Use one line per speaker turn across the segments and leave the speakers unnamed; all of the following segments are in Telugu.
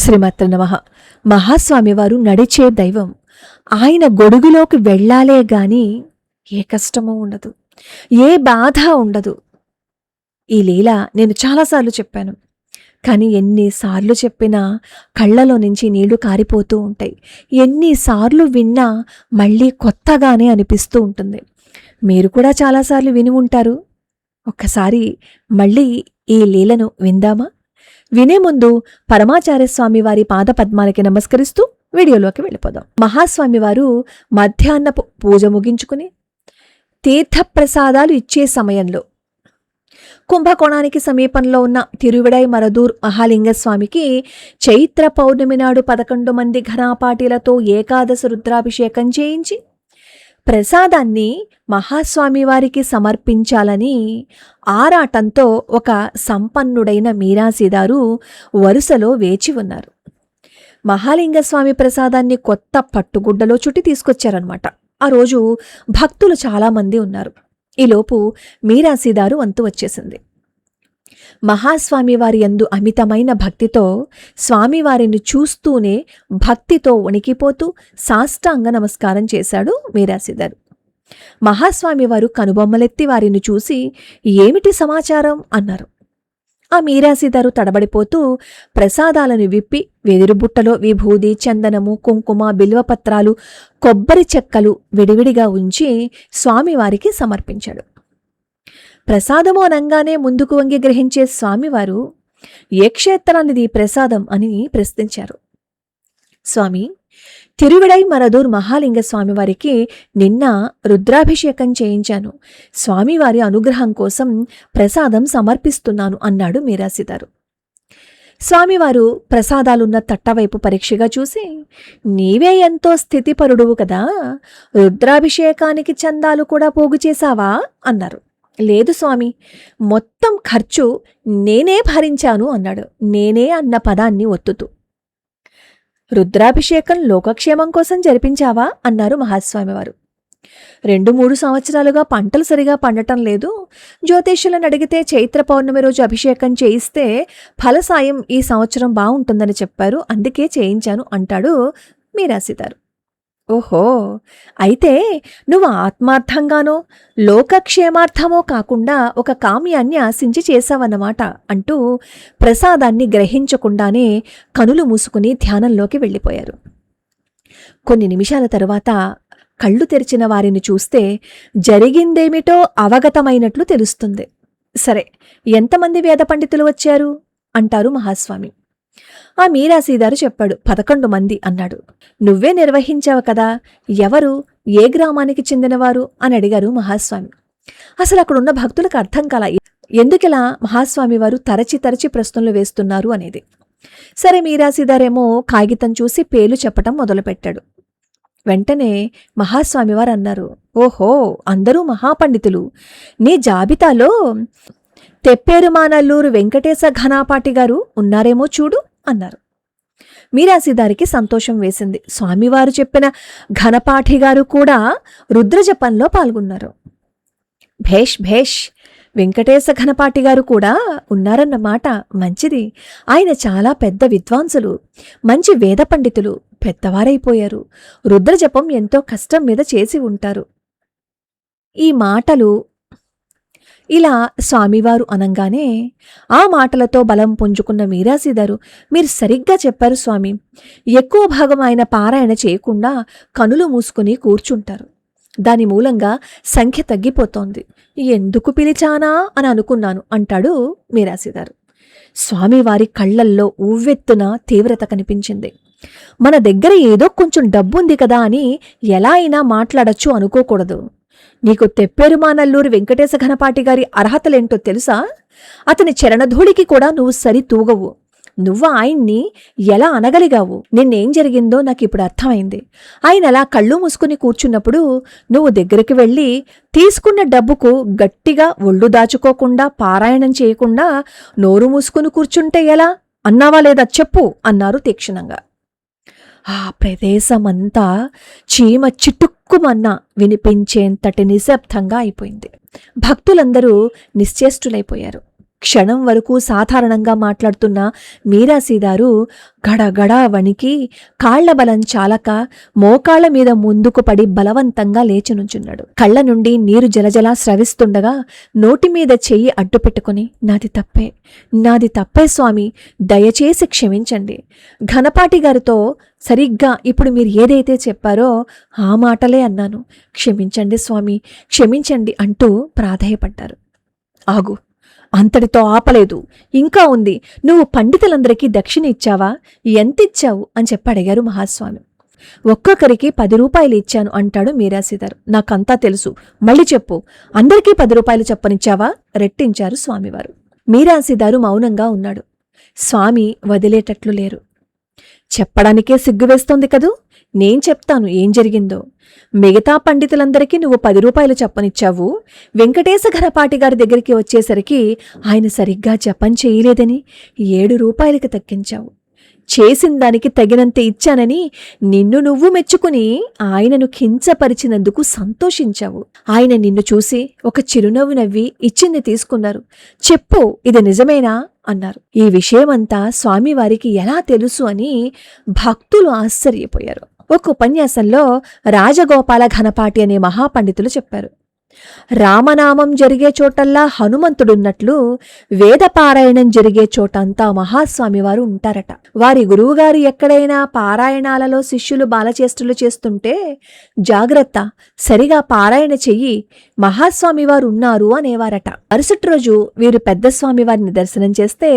శ్రీమత్ నమః. మహాస్వామి వారు నడిచే దైవం. ఆయన గొడుగులోకి వెళ్ళాలే గాని ఏ కష్టమూ ఉండదు, ఏ బాధ ఉండదు. ఈ లీల నేను చాలాసార్లు చెప్పాను, కానీ ఎన్నిసార్లు చెప్పినా కళ్ళలో నుంచి నీళ్లు కారిపోతూ ఉంటాయి. ఎన్నిసార్లు విన్నా మళ్ళీ కొత్తగానే అనిపిస్తూ ఉంటుంది. మీరు కూడా చాలాసార్లు విని ఉంటారు. ఒక్కసారి మళ్ళీ ఈ లీలను విందామా? వినే ముందు పరమాచార్యస్వామి వారి పాదపద్మాలకి నమస్కరిస్తూ వీడియోలోకి వెళ్ళిపోదాం. మహాస్వామి వారు మధ్యాహ్నపు పూజ ముగించుకుని తీర్థప్రసాదాలు ఇచ్చే సమయంలో కుంభకోణానికి సమీపంలో ఉన్న తిరువిడై మరదూర్ మహాలింగస్వామికి చైత్ర పౌర్ణమి నాడు 11 మంది ఘనాపాటిలతో ఏకాదశ రుద్రాభిషేకం చేయించి ప్రసాదాన్ని మహాస్వామి వారికి సమర్పించాలని ఆరాటంతో ఒక సంపన్నుడైన మీరాసీదారు వరుసలో వేచి ఉన్నారు. మహాలింగస్వామి ప్రసాదాన్ని కొత్త పట్టుగుడ్డలో చుట్టి తీసుకొచ్చారనమాట. ఆ రోజు భక్తులు చాలామంది ఉన్నారు. ఈలోపు మీరాసీదారు వంతు వచ్చేసింది. మహాస్వామి వారి యందు అమితమైన భక్తితో స్వామివారిని చూస్తూనే భక్తితో వణికిపోతూ సాష్టాంగ నమస్కారం చేశాడు మీరాసీదారు. మహాస్వామి వారు కనుబొమ్మలెత్తి వారిని చూసి ఏమిటి సమాచారం అన్నారు. ఆ మీరాసీదారు తడబడిపోతూ ప్రసాదాలను విప్పి వెదురుబుట్టలో విభూది, చందనము, కుంకుమ, బిల్వపత్రాలు, కొబ్బరి చెక్కలు విడివిడిగా ఉంచి స్వామివారికి సమర్పించాడు. ప్రసాదము అనంగానే ముందుకు వంగి గ్రహించే స్వామివారు ఏ క్షేత్రానిది ప్రసాదం అని ప్రశ్నించారు. స్వామి, తిరువిడై మరదూర్ మహాలింగ స్వామివారికి నిన్న రుద్రాభిషేకం చేయించాను. స్వామివారి అనుగ్రహం కోసం ప్రసాదం సమర్పిస్తున్నాను అన్నాడు మీరాసీదారు. స్వామివారు ప్రసాదాలున్న తట్టవైపు పరీక్షగా చూసి, నీవే ఎంతో స్థితిపరుడువు కదా, రుద్రాభిషేకానికి చందాలు కూడా పోగు చేశావా అన్నారు. లేదు స్వామి, మొత్తం ఖర్చు నేనే భరించాను అన్నాడు. నేనే అన్న పదాన్ని ఒత్తుతూ. రుద్రాభిషేకం లోకక్షేమం కోసం జరిపించావా అన్నారు మహాస్వామివారు. 2-3 సంవత్సరాలుగా పంటలు సరిగా పండటం లేదు. జ్యోతిష్యులను అడిగితే చైత్ర పౌర్ణమి రోజు అభిషేకం చేయిస్తే ఫలసాయం ఈ సంవత్సరం బాగుంటుందని చెప్పారు, అందుకే చేయించాను అంటాడు మీరాసీదారు. ఓహో, అయితే నువ్వు ఆత్మార్థంగానో లోకక్షేమార్థమో కాకుండా ఒక కామ్యాన్ని ఆశించి చేశావన్నమాట అంటూ ప్రసాదాన్ని గ్రహించకుండానే కనులు మూసుకుని ధ్యానంలోకి వెళ్ళిపోయారు. కొన్ని నిమిషాల తరువాత కళ్ళు తెరిచిన వారిని చూస్తే జరిగిందేమిటో అవగతమైనట్లు తెలుస్తుంది. సరే, ఎంతమంది వేద పండితులు వచ్చారు అంటారు మహాస్వామి. ఆ మీరాసీదారు చెప్పాడు, 11 మంది అన్నాడు. నువ్వే నిర్వహించావు కదా, ఎవరు, ఏ గ్రామానికి చెందినవారు అని అడిగారు మహాస్వామి. అసలు అక్కడున్న భక్తులకు అర్థం కాల ఎందుకిలా మహాస్వామి వారు తరచి ప్రశ్నలు వేస్తున్నారు అనేది. సరే, మీరాసీదారేమో కాగితం చూసి పేర్లు చెప్పటం మొదలుపెట్టాడు. వెంటనే మహాస్వామివారు అన్నారు, ఓహో, అందరూ మహాపండితులు. నీ జాబితాలో తెప్పేరుమానల్లూరు వెంకటేశ ఘనాపాటి గారు ఉన్నారేమో చూడు అన్నారు. మీరాసీదారికి సంతోషం వేసింది. స్వామివారు చెప్పిన ఘనపాఠి గారు కూడా రుద్రజపంలో పాల్గొన్నారు. భేష్ భేష్, వెంకటేశ ఘనపాటి గారు కూడా ఉన్నారన్నమాట. మంచిది. ఆయన చాలా పెద్ద విద్వాంసులు, మంచి వేద పండితులు, పెద్దవారైపోయారు. రుద్రజపం ఎంతో కష్టం మీద చేసి ఉంటారు. ఈ మాటలు ఇలా స్వామివారు అనంగానే ఆ మాటలతో బలం పుంజుకున్న మీరాసీదారు, మీరు సరిగ్గా చెప్పారు స్వామి, ఎక్కువ భాగం ఆయన పారాయణ చేయకుండా కనులు మూసుకుని కూర్చుంటారు. దాని మూలంగా సంఖ్య తగ్గిపోతోంది. ఎందుకు పిలిచానా అని అనుకున్నాను అంటాడు మీరాసీదారు. స్వామివారి కళ్లల్లో ఉవ్వెత్తున తీవ్రత కనిపించింది. మన దగ్గర ఏదో కొంచెం డబ్బుంది కదా అని ఎలా అయినా మాట్లాడచ్చు అనుకోకూడదు. నీకు తెప్పేరుమానల్లూరు వెంకటేశ ఘనపాటి గారి అర్హతలేంటో తెలుసా? అతని చరణధూళికి కూడా నువ్వు సరి తూగవు. నువ్వు ఆయన్ని ఎలా అనగలిగావు? నిన్నేం జరిగిందో నాకు ఇప్పుడు అర్థమైంది. ఆయన అలా కళ్ళు మూసుకుని కూర్చున్నప్పుడు నువ్వు దగ్గరికి వెళ్ళి తీసుకున్న డబ్బుకు గట్టిగా ఒళ్ళు దాచుకోకుండా పారాయణం చేయకుండా నోరు మూసుకుని కూర్చుంటే ఎలా అన్నావా లేదా చెప్పు అన్నారు తీక్షణంగా. ఆ ప్రదేశమంతా చీమ చిటుక్కుమన్నా వినిపించేంతటి నిశ్శబ్దంగా అయిపోయింది. భక్తులందరూ నిశ్చేష్టులైపోయారు. క్షణం వరకు సాధారణంగా మాట్లాడుతున్న మీరాసీదారు గడగడా వణికి కాళ్ల బలం చాలక మోకాళ్ల మీద ముందుకు పడి బలవంతంగా లేచి నుంచున్నాడు. కళ్ల నుండి నీరు జలజలా స్రవిస్తుండగా నోటిమీద చెయ్యి అడ్డుపెట్టుకుని నాది తప్పే స్వామి, దయచేసి క్షమించండి. ఘనపాటి గారితో సరిగ్గా ఇప్పుడు మీరు ఏదైతే చెప్పారో ఆ మాటలే అన్నాను. క్షమించండి స్వామి, క్షమించండి అంటూ ప్రాధేయపడ్డారు. ఆగు, అంతటితో ఆపలేదు, ఇంకా ఉంది. నువ్వు పండితులందరికీ దక్షిణ ఇచ్చావా? ఎంతిచ్చావు అని చెప్పడిగారు మహాస్వామి. ఒక్కొక్కరికి 10 రూపాయలు ఇచ్చాను అంటాడు మీరాసీదారు. నాకంతా తెలుసు, మళ్ళీ చెప్పు. అందరికీ 10 రూపాయలు చెప్పనిచ్చావా? రెట్టించారు స్వామివారు. మీరాసీదారు మౌనంగా ఉన్నాడు. స్వామి వదిలేటట్లు లేరు. చెప్పడానికే సిగ్గువేస్తోంది కదూ, నేను చెప్తాను ఏం జరిగిందో. మిగతా పండితులందరికీ నువ్వు 10 రూపాయలు చెప్పనిచ్చావు. వెంకటేశ ఘనపాటి గారి దగ్గరికి వచ్చేసరికి ఆయన సరిగ్గా జపం చేయలేదని 7 రూపాయలకి తగ్గించావు. చేసిన దానికి తగినంత ఇచ్చానని నిన్ను నువ్వు మెచ్చుకుని ఆయనను కించపరిచినందుకు సంతోషించావు. ఆయన నిన్ను చూసి ఒక చిరునవ్వు నవ్వి ఇచ్చింది తీసుకున్నారు. చెప్పు, ఇది నిజమేనా అన్నారు. ఈ విషయమంతా స్వామివారికి ఎలా తెలుసు అని భక్తులు ఆశ్చర్యపోయారు. ఒక ఉపన్యాసంలో రాజగోపాల ఘనపాటి అనే మహాపండితులు చెప్పారు, రామనామం జరిగే చోటల్లా హనుమంతుడున్నట్లు వేదపారాయణం జరిగే చోటంతా మహాస్వామివారు ఉంటారట. వారి గురువుగారు ఎక్కడైనా పారాయణాలలో శిష్యులు బాలచేష్టలు చేస్తుంటే జాగ్రత్త, సరిగా పారాయణ చెయ్యి, మహాస్వామివారు ఉన్నారు అనేవారట. మరుసటి రోజు వీరు పెద్ద స్వామివారిని దర్శనం చేస్తే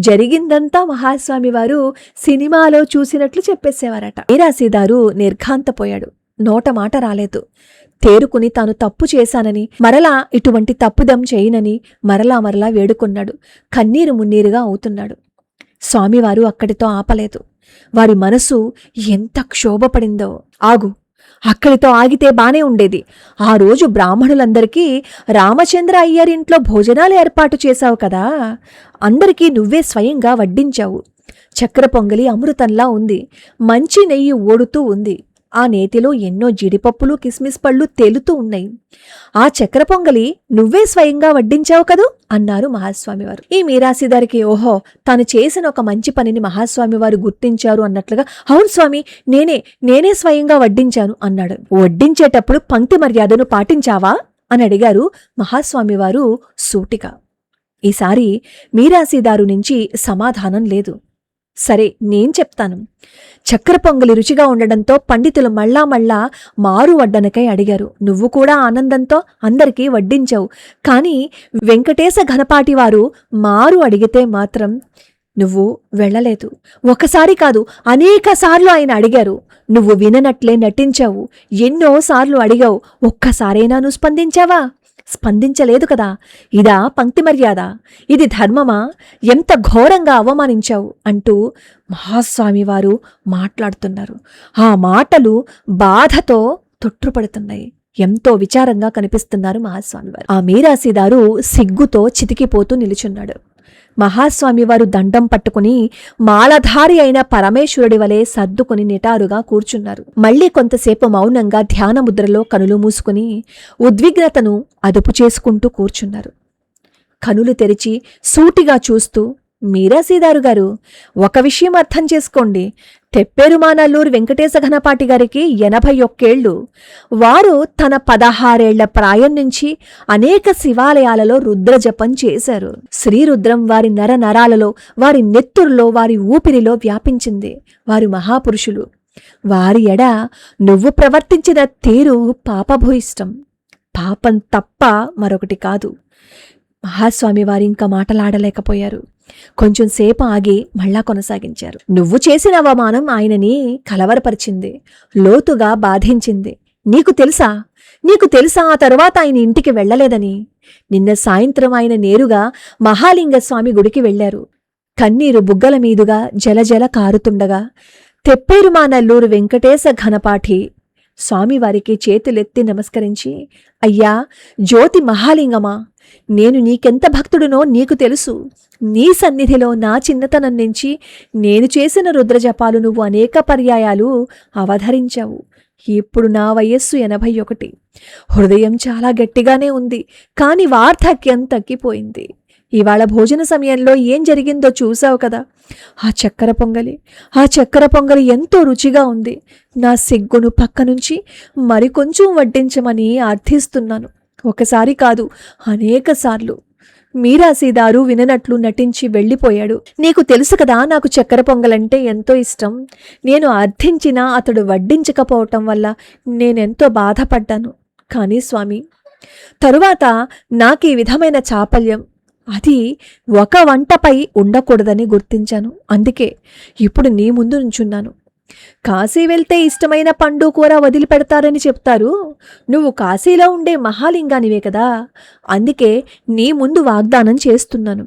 జరిగిందంతా మహాస్వామివారు సినిమాలో చూసినట్లు చెప్పేసేవారట. మీరాసీదారు నిర్ఘాంతపోయాడు. నోట మాట రాలేదు. తేరుకుని తాను తప్పు చేశానని, మరలా ఇటువంటి తప్పుదం చేయనని మరలా వేడుకున్నాడు. కన్నీరు మున్నీరుగా అవుతున్నాడు. స్వామివారు అక్కడితో ఆపలేదు. వారి మనసు ఎంత క్షోభపడిందో. ఆగు, అక్కడితో ఆగితే బానే ఉండేది. ఆ రోజు బ్రాహ్మణులందరికీ రామచంద్ర అయ్యరింట్లో భోజనాలు ఏర్పాటు చేశావు కదా, అందరికీ నువ్వే స్వయంగా వడ్డించావు. చక్కెర పొంగలి అమృతంలా ఉంది. మంచి నెయ్యి ఓడుతూ ఉంది. ఆ నేతిలో ఎన్నో జీడిపప్పులు కిస్మిస్ పళ్ళు తేలుతూ ఉన్నాయి. ఆ చక్కెర పొంగలి నువ్వే స్వయంగా వడ్డించావు కదూ అన్నారు మహాస్వామివారు. ఈ మీరాసీదారికి ఓహో, తాను చేసిన ఒక మంచి పనిని మహాస్వామివారు గుర్తించారు అన్నట్లుగా, అవును స్వామి, నేనే స్వయంగా వడ్డించాను అన్నాడు. వడ్డించేటప్పుడు పంక్తి మర్యాదను పాటించావా అని అడిగారు మహాస్వామివారు సూటిగా. ఈసారి మీరాసీదారు నుంచి సమాధానం లేదు. సరే, నేను చెప్తాను. చక్కెర పొంగలి రుచిగా ఉండడంతో పండితులు మళ్ళా మారు వడ్డనకై అడిగారు. నువ్వు కూడా ఆనందంతో అందరికీ వడ్డించావు. కాని వెంకటేశ ఘనపాటి వారు మారు అడిగితే మాత్రం నువ్వు వెళ్ళలేదు. ఒకసారి కాదు, అనేక సార్లు ఆయన అడిగారు. నువ్వు విననట్లే నటించావు. ఎన్నోసార్లు అడిగావు. ఒక్కసారైనా నువ్వు స్పందించావా? స్పందించలేదు కదా. ఇదా పంక్తి మర్యాద? ఇది ధర్మమా? ఎంత ఘోరంగా అవమానించావు అంటూ మహాస్వామివారు మాట్లాడుతున్నారు. ఆ మాటలు బాధతో తొట్రుపడుతున్నాయి. ఎంతో విచారంగా కనిపిస్తున్నారు మహాస్వామివారు. ఆ మీరాసీదారు సిగ్గుతో చితికిపోతూ నిలుచున్నాడు. మహాస్వామివారు దండం పట్టుకుని మాలధారి అయిన పరమేశ్వరుడి వలె సర్దుకుని నిటారుగా కూర్చున్నారు. మళ్లీ కొంతసేపు మౌనంగా ధ్యానముద్రలో కనులు మూసుకుని ఉద్విగ్నతను అదుపు చేసుకుంటూ కూర్చున్నారు. కనులు తెరిచి సూటిగా చూస్తూ, మీరాసీదారు గారు, ఒక విషయం అర్థం చేసుకోండి. తెప్పేరుమానల్లూరు వెంకటేశ ఘనపాటి గారికి 81 ఏళ్లు. వారు తన 16 ఏళ్ల ప్రాయం నుంచి అనేక శివాలయాలలో రుద్రజపం చేశారు. శ్రీరుద్రం వారి నరాలలో, వారి నెత్తురులో, వారి ఊపిరిలో వ్యాపించింది. వారు మహాపురుషులు. వారి ఎడ నువ్వు ప్రవర్తించిన తీరు పాపభూయిష్టం. పాపం తప్ప మరొకటి కాదు. మహాస్వామి వారింకా మాటలాడలేకపోయారు. కొంచెం సేపు ఆగి మళ్ళా కొనసాగించారు. నువ్వు చేసిన అవమానం ఆయనని కలవరపరిచింది, లోతుగా బాధించింది. నీకు తెలుసా ఆ తరువాత ఆయన ఇంటికి వెళ్లలేదని? నిన్న సాయంత్రం ఆయన నేరుగా మహాలింగస్వామి గుడికి వెళ్లారు. కన్నీరు బుగ్గల మీదుగా జలజల కారుతుండగా తెప్పేరుమానల్లూరు వెంకటేశ ఘనపాఠి స్వామివారికి చేతులెత్తి నమస్కరించి, అయ్యా జ్యోతి మహాలింగమా, నేను నీకెంత భక్తుడునో నీకు తెలుసు. నీ సన్నిధిలో నా చిన్నతనం నుంచి నేను చేసిన రుద్రజపాలు నువ్వు అనేక పర్యాయాలు అవధరించావు. ఇప్పుడు నా వయస్సు 81. హృదయం చాలా గట్టిగానే ఉంది, కాని వార్ధక్యం తగ్గిపోయింది. ఇవాళ భోజన సమయంలో ఏం జరిగిందో చూసావు కదా. ఆ చక్కెర పొంగలి ఎంతో రుచిగా ఉంది. నా సిగ్గును పక్క నుంచి మరికొంచెం వడ్డించమని అర్థిస్తున్నాను. ఒకసారి కాదు, అనేక సార్లు. మీరాసీదారు విననట్లు నటించి వెళ్ళిపోయాడు. నీకు తెలుసు కదా నాకు చక్కెర పొంగలంటే ఎంతో ఇష్టం. నేను అర్థించినా అతడు వడ్డించకపోవటం వల్ల నేనెంతో బాధపడ్డాను. కానీ స్వామి, తరువాత నాకీ విధమైన చాపల్యం అది ఒక వంటపై ఉండకూడదని గుర్తించాను. అందుకే ఇప్పుడు నీ ముందు నుంచున్నాను. కాశీ వెళ్తే ఇష్టమైన పండు కూర వదిలిపెడతారని చెప్తారు. నువ్వు కాశీలో ఉండే మహాలింగానివే కదా. అందుకే నీ ముందు వాగ్దానం చేస్తున్నాను.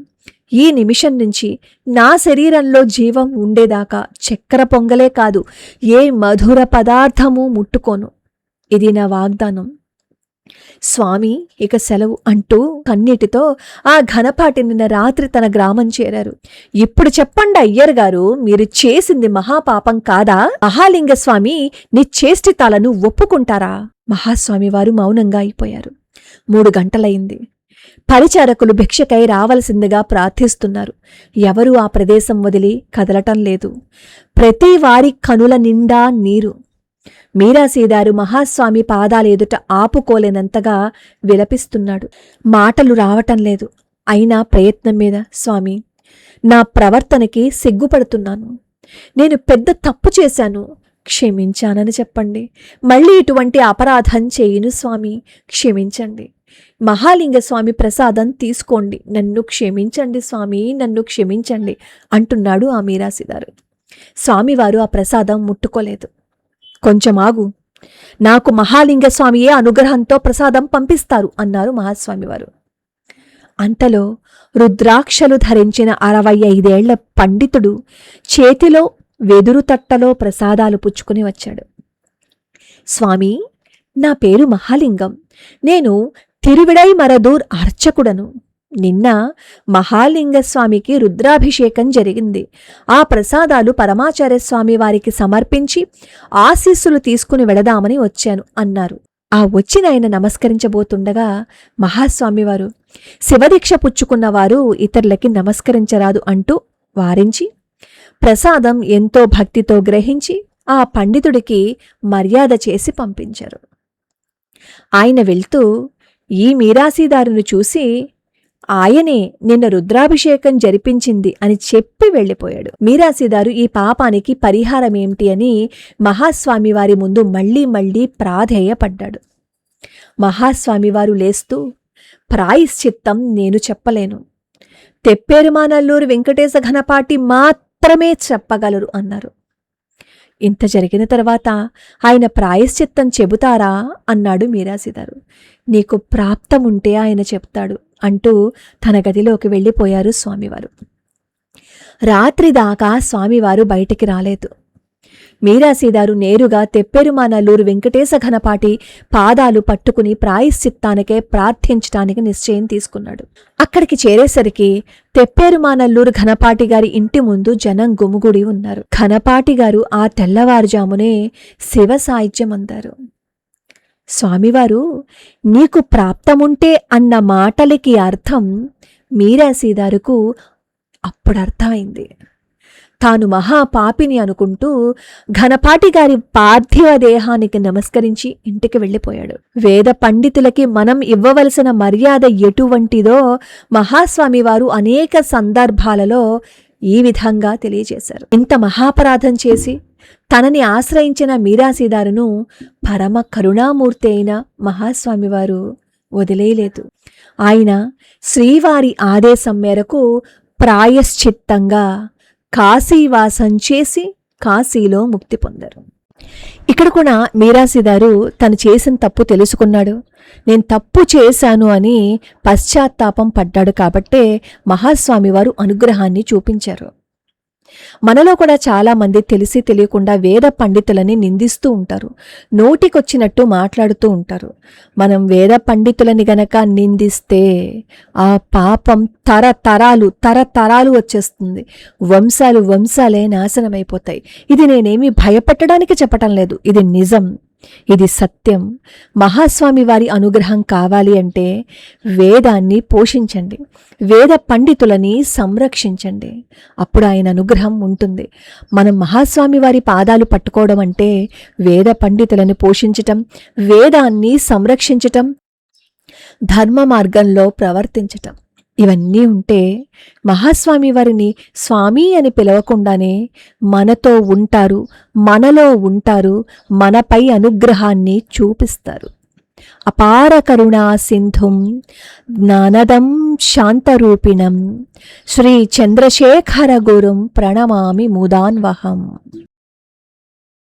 ఈ నిమిషం నుంచి నా శరీరంలో జీవం ఉండేదాకా చక్కెర పొంగలే కాదు, ఏ మధుర పదార్థము ముట్టుకోను. ఇది నా వాగ్దానం. స్వామి ఇక సెలవు అంటూ కన్నీటితో ఆ ఘనపాటి నిన్న రాత్రి తన గ్రామం చేరారు. ఇప్పుడు చెప్పండి అయ్యర్ గారు, మీరు చేసింది మహాపాపం కాదా? మహాలింగ స్వామి నిశ్చేష్టితాలను ఒప్పుకుంటారా? మహాస్వామి వారు మౌనంగా అయిపోయారు. 3 గంటలయింది. పరిచారకులు భిక్షకై రావలసిందిగా ప్రార్థిస్తున్నారు. ఎవరూ ఆ ప్రదేశం వదిలి కదలటం లేదు. ప్రతి వారి కనుల నిండా నీరు. మీరాసీదారు మహాస్వామి పాదాలెదుట ఆపుకోలేనంతగా విలపిస్తున్నాడు. మాటలు రావటం లేదు. అయినా ప్రయత్నం మీద, స్వామి నా ప్రవర్తనకి సిగ్గుపడుతున్నాను. నేను పెద్ద తప్పు చేశాను, క్షమించానని చెప్పండి. మళ్ళీ ఇటువంటి అపరాధం చేయను స్వామి, క్షమించండి. మహాలింగ స్వామి ప్రసాదం తీసుకోండి, నన్ను క్షమించండి స్వామి, నన్ను క్షమించండి అంటున్నాడు ఆ మీరాసీదారు. స్వామివారు ఆ ప్రసాదం ముట్టుకోలేదు. కొంచెం ఆగు, నాకు మహాలింగ స్వామియే అనుగ్రహంతో ప్రసాదం పంపిస్తారు అన్నారు మహాస్వామివారు. అంతలో రుద్రాక్షలు ధరించిన 65 ఏళ్ల పండితుడు చేతిలో వెదురు తట్టలో ప్రసాదాలు పుచ్చుకుని వచ్చాడు. స్వామి, నా పేరు మహాలింగం. నేను తిరువిడై మరదూర్ అర్చకుడను. నిన్న మహాలింగస్వామికి రుద్రాభిషేకం జరిగింది. ఆ ప్రసాదాలు పరమాచార్యస్వామి వారికి సమర్పించి ఆశీస్సులు తీసుకుని వెళదామని వచ్చాను అన్నారు. ఆ వచ్చిన ఆయన నమస్కరించబోతుండగా మహాస్వామివారు, శివదీక్ష పుచ్చుకున్నవారు ఇతరులకి నమస్కరించరాదు అంటూ వారించి ప్రసాదం ఎంతో భక్తితో గ్రహించి ఆ పండితుడికి మర్యాద చేసి పంపించారు. ఆయన వెళ్తూ ఈ మీరాసీదారును చూసి, ఆయనే నిన్న రుద్రాభిషేకం జరిపించింది అని చెప్పి వెళ్ళిపోయాడు. మీరాసీదారు ఈ పాపానికి పరిహారమేమిటి అని మహాస్వామివారి ముందు మళ్లీ మళ్లీ ప్రాధేయపడ్డాడు. మహాస్వామివారు లేస్తూ, ప్రాయశ్చిత్తం నేను చెప్పలేను, తెప్పేరుమానల్లూరు వెంకటేశ ఘనపాటి మాత్రమే చెప్పగలరు అన్నారు. ఇంత జరిగిన తర్వాత ఆయన ప్రాయశ్చిత్తం చెబుతారా అన్నాడు మీరాసీదారు. నీకు ప్రాప్తముంటే ఆయన చెప్తాడు అంటూ తన గదిలోకి వెళ్ళిపోయారు స్వామివారు. రాత్రిదాకా స్వామివారు బయటికి రాలేదు. మీరాసీదారు నేరుగా తెప్పెరుమానల్లూరు వెంకటేశ ఘనపాటి పాదాలు పట్టుకుని ప్రాయశ్చిత్తానికే ప్రార్థించటానికి నిశ్చయం తీసుకున్నాడు. అక్కడికి చేరేసరికి తెప్పెరుమానల్లూరు ఘనపాటి గారి ఇంటి ముందు జనం గుమిగూడి ఉన్నారు. ఘనపాటి గారు ఆ తెల్లవారుజామునే శివ సాహిత్యం అందారు. స్వామివారు నీకు ప్రాప్తముంటే అన్న మాటలకి అర్థం మీరాసీదారుకు అప్పుడర్థమైంది. తాను మహాపాపిని అనుకుంటూ ఘనపాటి గారి పార్థివ దేహానికి నమస్కరించి ఇంటికి వెళ్ళిపోయాడు. వేద పండితులకి మనం ఇవ్వవలసిన మర్యాద ఎటువంటిదో మహాస్వామివారు అనేక సందర్భాలలో ఈ విధంగా తెలియజేశారు. ఇంత మహాపరాధం చేసి తనని ఆశ్రయించిన మీరాసీదారును పరమ కరుణామూర్తి అయిన మహాస్వామివారు వదిలేయలేదు. ఆయన శ్రీవారి ఆదేశం మేరకు ప్రాయశ్చిత్తంగా కాశీవాసం చేసి కాశీలో ముక్తి పొందారు. ఇక్కడ కూడా మీరాసీదారు తను చేసిన తప్పు తెలుసుకున్నాడు. నేను తప్పు చేశాను అని పశ్చాత్తాపం పడ్డాడు. కాబట్టే మహాస్వామివారు అనుగ్రహాన్ని చూపించారు. మనలో కూడా చాలామంది తెలిసి తెలియకుండా వేద పండితులని నిందిస్తూ ఉంటారు, నోటికొచ్చినట్టు మాట్లాడుతూ ఉంటారు. మనం వేద పండితులని గనక నిందిస్తే ఆ పాపం తరతరాలు వచ్చేస్తుంది. వంశాలే నాశనమైపోతాయి. ఇది నేనేమి భయపెట్టడానికి చెప్పటం లేదు, ఇది నిజం. ఇది సత్యం. మహాస్వామి వారి అనుగ్రహం కావాలి అంటే వేదాన్ని పోషించండి, వేద పండితులని సంరక్షించండి. అప్పుడు ఆయన అనుగ్రహం ఉంటుంది. మనం మహాస్వామి వారి పాదాలు పట్టుకోవడం అంటే వేద పండితులను పోషించటం, వేదాన్ని సంరక్షించటం, ధర్మ మార్గంలో ప్రవర్తించటం. ఇవన్నీ ఉంటే మహాస్వామి వారిని స్వామి అని పిలవకుండానే మనతో ఉంటారు, మనలో ఉంటారు, మనపై అనుగ్రహాన్ని చూపిస్తారు. అపార కరుణా సింధుం జ్ఞానదం శాంతరూపిణం శ్రీ చంద్రశేఖర గురుం ప్రణమామి ముదాన్వహం.